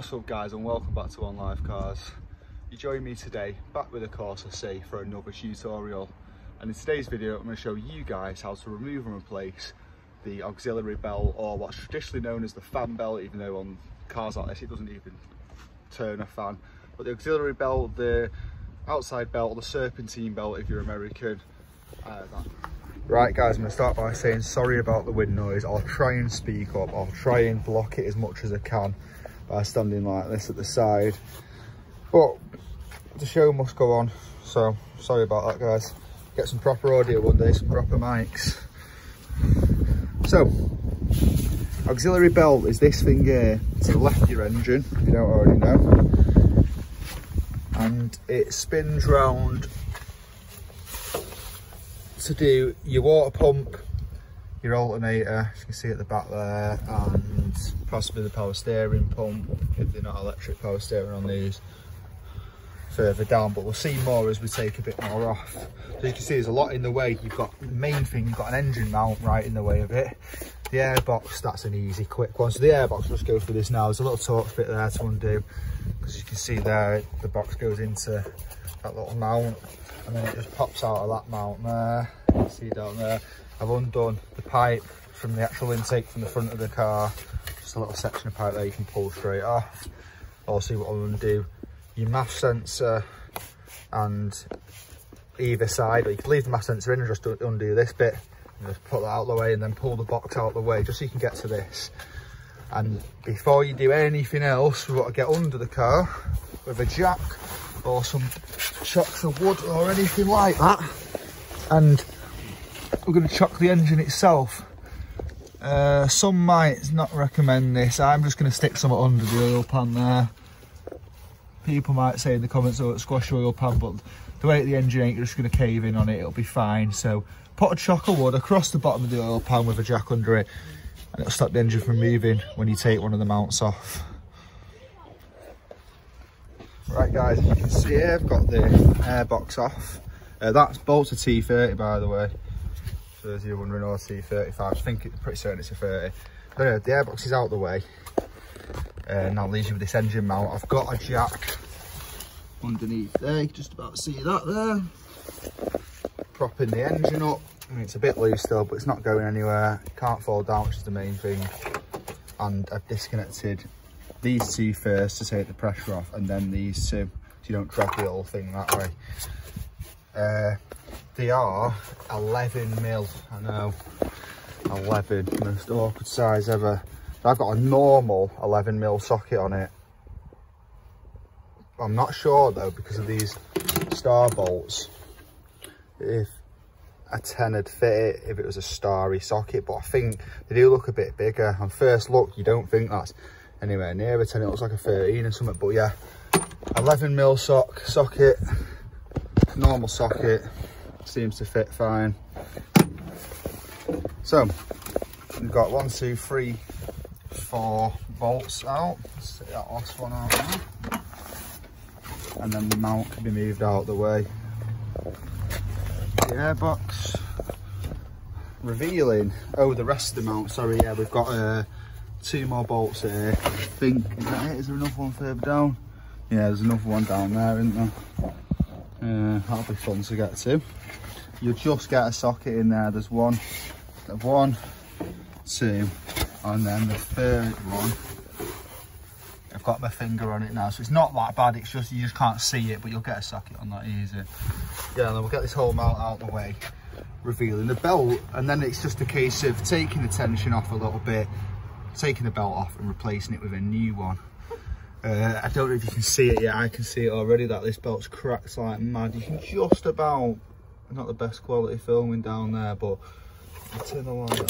What's up guys, and welcome back to On Live Cars. You join me today back with a Corsa C for another tutorial, and in today's video I'm going to show you guys how to remove and replace the auxiliary belt, or what's traditionally known as the fan belt, even though on cars like this it doesn't even turn a fan. But the auxiliary belt, the outside belt, the serpentine belt if you're American. Right guys, I'm going to start by saying sorry about the wind noise. I'll try and speak up, I'll try and block it as much as I can by standing like this at the side, but the show must go on, so sorry about that guys. Get some proper audio one day, some proper mics. So, auxiliary belt is this thing here to the left of your engine, if you don't already know, and it spins round to do your water pump, your alternator, as you can see at the back there, and possibly the power steering pump if they're not electric power steering on these further down, but we'll see more as we take a bit more off. So you can see there's a lot in the way. You've got the main thing, you've got an engine mount right in the way of it. The airbox, that's an easy quick one. So the airbox, let's go through this now. There's a little torque bit there to undo, because you can see there the box goes into that little mount and then it just pops out of that mount there. You can see down there I've undone the pipe from the actual intake from the front of the car, just a little section of pipe there you can pull straight off. Also what I'll undo your mass sensor and either side, or you can leave the mass sensor in and just undo this bit and just put that out of the way and then pull the box out of the way just so you can get to this. And before you do anything else, we've got to get under the car with a jack or some chocks of wood or anything like that, and we're going to chock the engine itself. Some might not recommend this. I'm just going to stick some under the oil pan there. People might say in the comments, oh, it's squash oil pan, but the weight of the engine ain't just going to cave in on it, it'll be fine. So put a chock of wood across the bottom of the oil pan with a jack under it, and it'll stop the engine from moving when you take one of the mounts off. Right guys, as you can see here, I've got the airbox off. That's bolted T30 by the way. For those of you wondering, or T35, I think it's pretty certain it's a 30. But anyway, the airbox is out the way. Now leaves you with this engine mount. I've got a jack underneath there, you can just about see that there. Propping the engine up. I mean, it's a bit loose still, but it's not going anywhere. It can't fall down, which is the main thing. And I've disconnected these two first to take the pressure off, and then these two, so you don't drag the whole thing that way. They are 11 mil, I know, 11, most awkward size ever. I've got a normal 11 mil socket on it. I'm not sure though, because of these star bolts, if a 10 would fit it if it was a starry socket, but I think they do look a bit bigger. On first look, you don't think that's anywhere near a 10, it looks like a 13 or something, but yeah, 11 mil socket, normal socket, seems to fit fine. So we've got 1, 2, 3, 4 bolts out. Let's take that last one out now, and then the mount can be moved out of the way. The airbox, revealing the rest of the mount. Sorry, yeah, we've got 2 more bolts here. I think, is that it? Is there another one further down? Yeah, there's another one down there, isn't there? That'll be fun to get to. You'll just get a socket in there. There's one, 2, and then the third one. I've got my finger on it now, so it's not that bad. It's just, you just can't see it, but you'll get a socket on that easy. Yeah, and then we'll get this whole mount out of the way, revealing the belt, and then it's just a case of taking the tension off a little bit, taking the belt off and replacing it with a new one. I don't know if you can see it yet. I can see it already that this belt's cracked like mad. You can just about, not the best quality filming down there, but I'll turn the light on.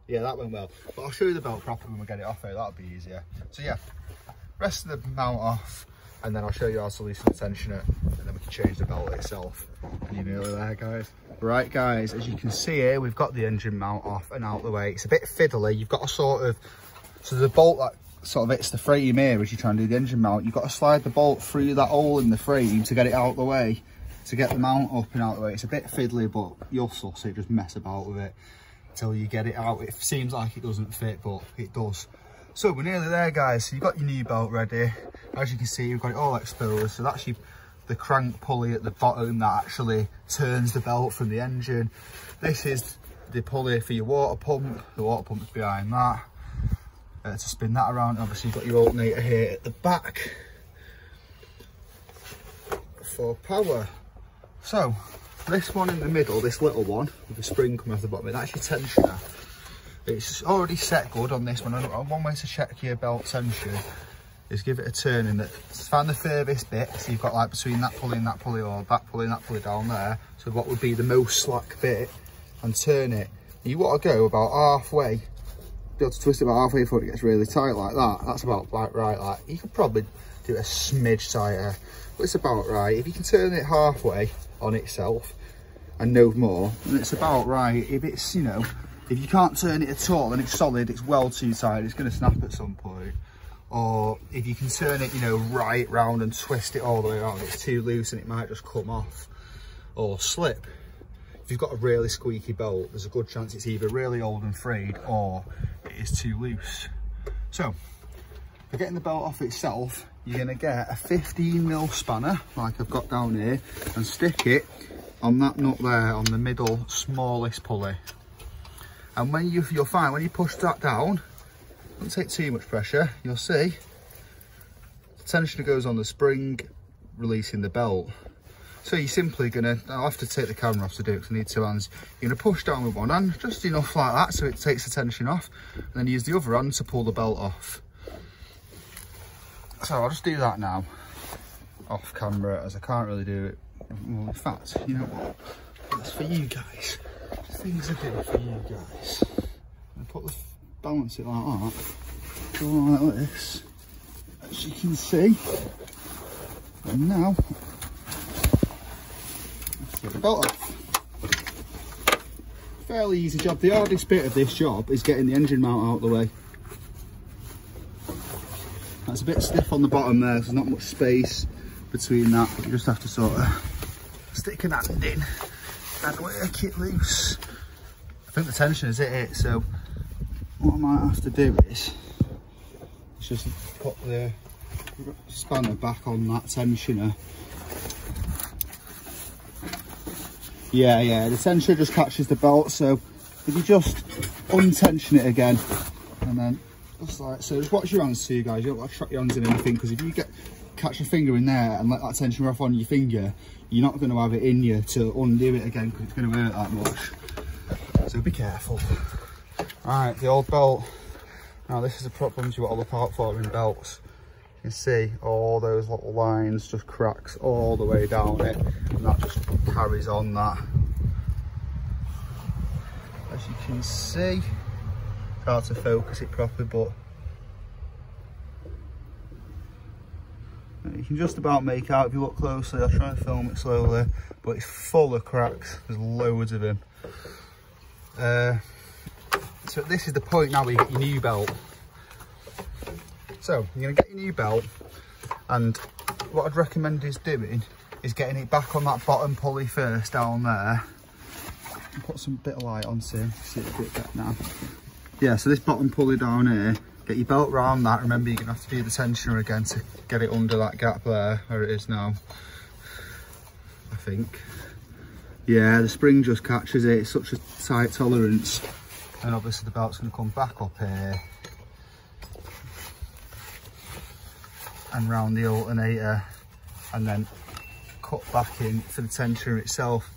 Yeah, that went well, but I'll show you the belt properly when we get it off here. That'll be easier. So yeah, rest of the mount off, and then I'll show you how to loosen the tensioner, and then we can change the belt itself. And you're nearly there guys. Right guys, as you can see here, we've got the engine mount off and out the way. It's a bit fiddly. You've got to sort of, so the bolt that sort of hits the frame here as you try and do the engine mount, you've got to slide the bolt through that hole in the frame to get it out of the way, to get the mount up and out of the way. It's a bit fiddly, but you'll suss it, just mess about with it until you get it out. It seems like it doesn't fit, but it does. So we're nearly there, guys. So you've got your new belt ready. As you can see, you've got it all exposed. So that's the crank pulley at the bottom that actually turns the belt from the engine. This is the pulley for your water pump. The water pump's behind that. To spin that around, obviously you've got your alternator here at the back for power. So this one in the middle, this little one with the spring coming off the bottom, that's your tensioner. It's already set good on this one. One way to check your belt tension is give it a turn in that, find the furthest bit, so you've got like between that pulley and that pulley, or that pulley and that pulley down there, so what would be the most slack bit, and turn it. You want to go about halfway, be able to twist it about halfway before it gets really tight like that. That's about like right. Like you could probably do it a smidge tighter, but it's about right. If you can turn it halfway on itself and no more, then it's about right. If it's, you know, if you can't turn it at all and it's solid, it's well too tight, it's going to snap at some point. Or if you can turn it, you know, right round and twist it all the way around, it's too loose and it might just come off or slip. If you've got a really squeaky belt, there's a good chance it's either really old and frayed or it is too loose. So for getting the belt off itself, you're going to get a 15mm spanner like I've got down here and stick it on that nut there on the middle smallest pulley. And when you'll find when you push that down, don't take too much pressure, you'll see the tensioner goes on the spring, releasing the belt. So you're simply gonna, I'll have to take the camera off to do it because I need two hands. You're gonna push down with one hand, just enough like that so it takes the tension off, and then use the other hand to pull the belt off. So I'll just do that now, off camera, as I can't really do it. Well, in fact, you know what? That's for you guys. Things I do for you guys. I put the balance it like that, go like this, as you can see. And now, let's get the belt off. Fairly easy job. The hardest bit of this job is getting the engine mount out of the way. That's a bit stiff on the bottom there, so there's not much space between that. You just have to sort of stick an hand in and work it loose. I think the tension is it, so what I might have to do is just put the spanner back on that tensioner. Yeah, the tensioner just catches the belt, so if you just untension it again, and then just like so, just watch your hands too, guys. You don't want to trap your hands in anything, because if you catch your finger in there and let that tension off on your finger, you're not going to have it in you to undo it again, because it's going to hurt that much. So be careful. Right, the old belt. Now this is the problems you got to look out for in belts. You can see all those little lines, just cracks all the way down it, and that just carries on that. As you can see, it's hard to focus it properly, but you can just about make out if you look closely. I'll try and film it slowly, but it's full of cracks. There's loads of them. So this is the point now where you get your new belt. So you're going to get your new belt, and what I'd recommend is doing is getting it back on that bottom pulley first down there. I'll put some bit of light on so you see it a bit better now. Yeah, so this bottom pulley down here, get your belt round that. Remember, you're going to have to do the tensioner again to get it under that gap there where it is now, I think. Yeah, the spring just catches it. It's such a tight tolerance. And obviously the belt's going to come back up here and round the alternator, and then cut back in for the tensioner itself.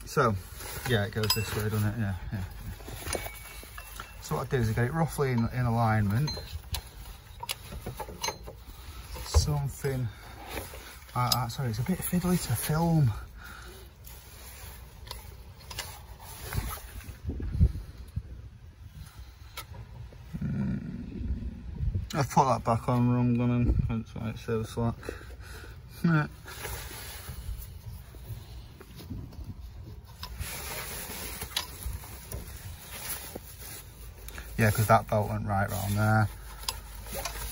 So yeah, it goes this way, doesn't it? Yeah. So what I do is I get it roughly in alignment, something like that. Sorry, it's a bit fiddly to film. I've put that back on wrong, and that's why it's so slack. Yeah. Yeah, because that belt went right round there.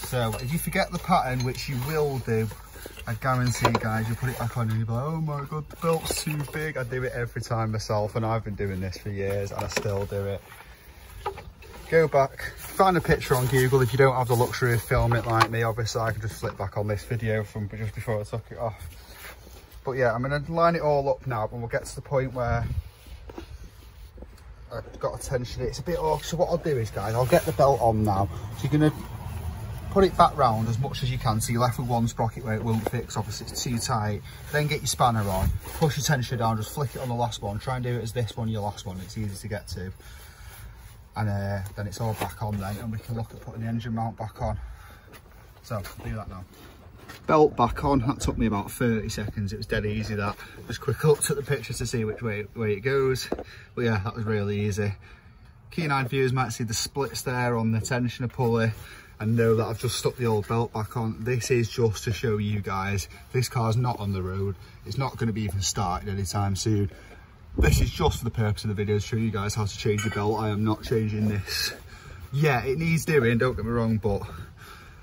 So if you forget the pattern, which you will do, I guarantee you guys, you'll put it back on and you'll be like, oh my god, the belt's too big. I do it every time myself, and I've been doing this for years and I still do it. go back, find a picture on Google. If you don't have the luxury of filming it like me, obviously I can just flick back on this video from just before I took it off. But yeah, I'm going to line it all up now, and we'll get to the point where I've got to tension it. It's a bit awkward, so what I'll do is, guys, I'll get the belt on now. So you're going to put it back round as much as you can, so you're left with one sprocket where it won't fix, obviously it's too tight. Then get your spanner on, push your tensioner down, just flick it on the last one. Try and do it as this one, your last one, it's easy to get to. And then it's all back on then, and we can look at putting the engine mount back on. So, I'll do that now. Belt back on, that took me about 30 seconds, it was dead easy that. Just quick looked at the picture to see which way it goes. But yeah, that was really easy. Keen-eyed viewers might see the splits there on the tensioner pulley and know that I've just stuck the old belt back on. This is just to show you guys, this car's not on the road. It's not going to be even started anytime soon. This is just for the purpose of the video to show you guys how to change the belt. I am not changing this. Yeah, it needs doing, don't get me wrong, but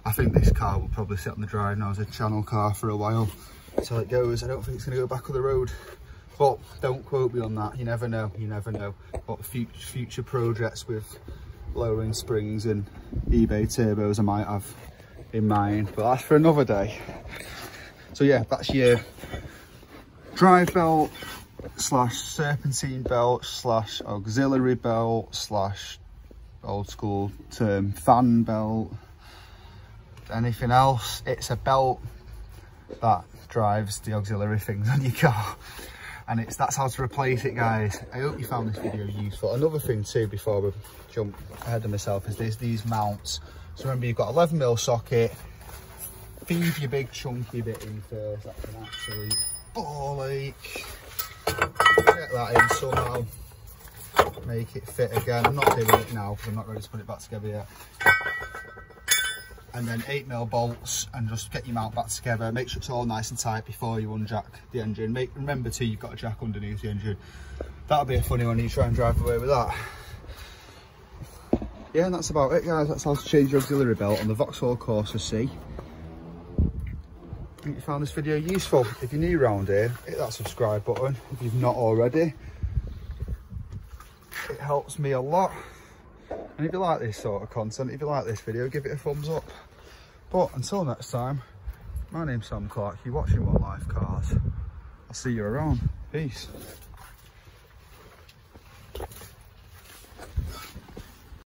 I think this car will probably sit on the drive now as a channel car for a while. That's how it goes. I don't think it's going to go back on the road. But don't quote me on that. You never know. You never know. What future projects with lowering springs and eBay turbos I might have in mind. But that's for another day. So yeah, that's your drive belt slash serpentine belt slash auxiliary belt slash old school term fan belt. Anything else, it's a belt that drives the auxiliary things on your car, and that's how to replace it, guys. I hope you found this video useful. Another thing too, before we jump ahead of myself, is these mounts. So remember, you've got 11mm socket. Feed your big chunky bit in first. That's an absolute ball ache. Get that in somehow, make it fit again. I'm not doing it now because I'm not ready to put it back together yet. And then 8mm bolts, and just get your mount back together. Make sure it's all nice and tight before you unjack the engine. Remember too, you've got a jack underneath the engine. That'll be a funny one, you try and drive away with that. Yeah, and that's about it, guys. That's how to change your auxiliary belt on the Vauxhall Corsa C. I think you found this video useful. If you're new around here, hit that subscribe button if you've not already. It helps me a lot. And if you like this sort of content, if you like this video, give it a thumbs up. But until next time, my name's Sam Clark, you're watching One Life Cars. I'll see you around. Peace.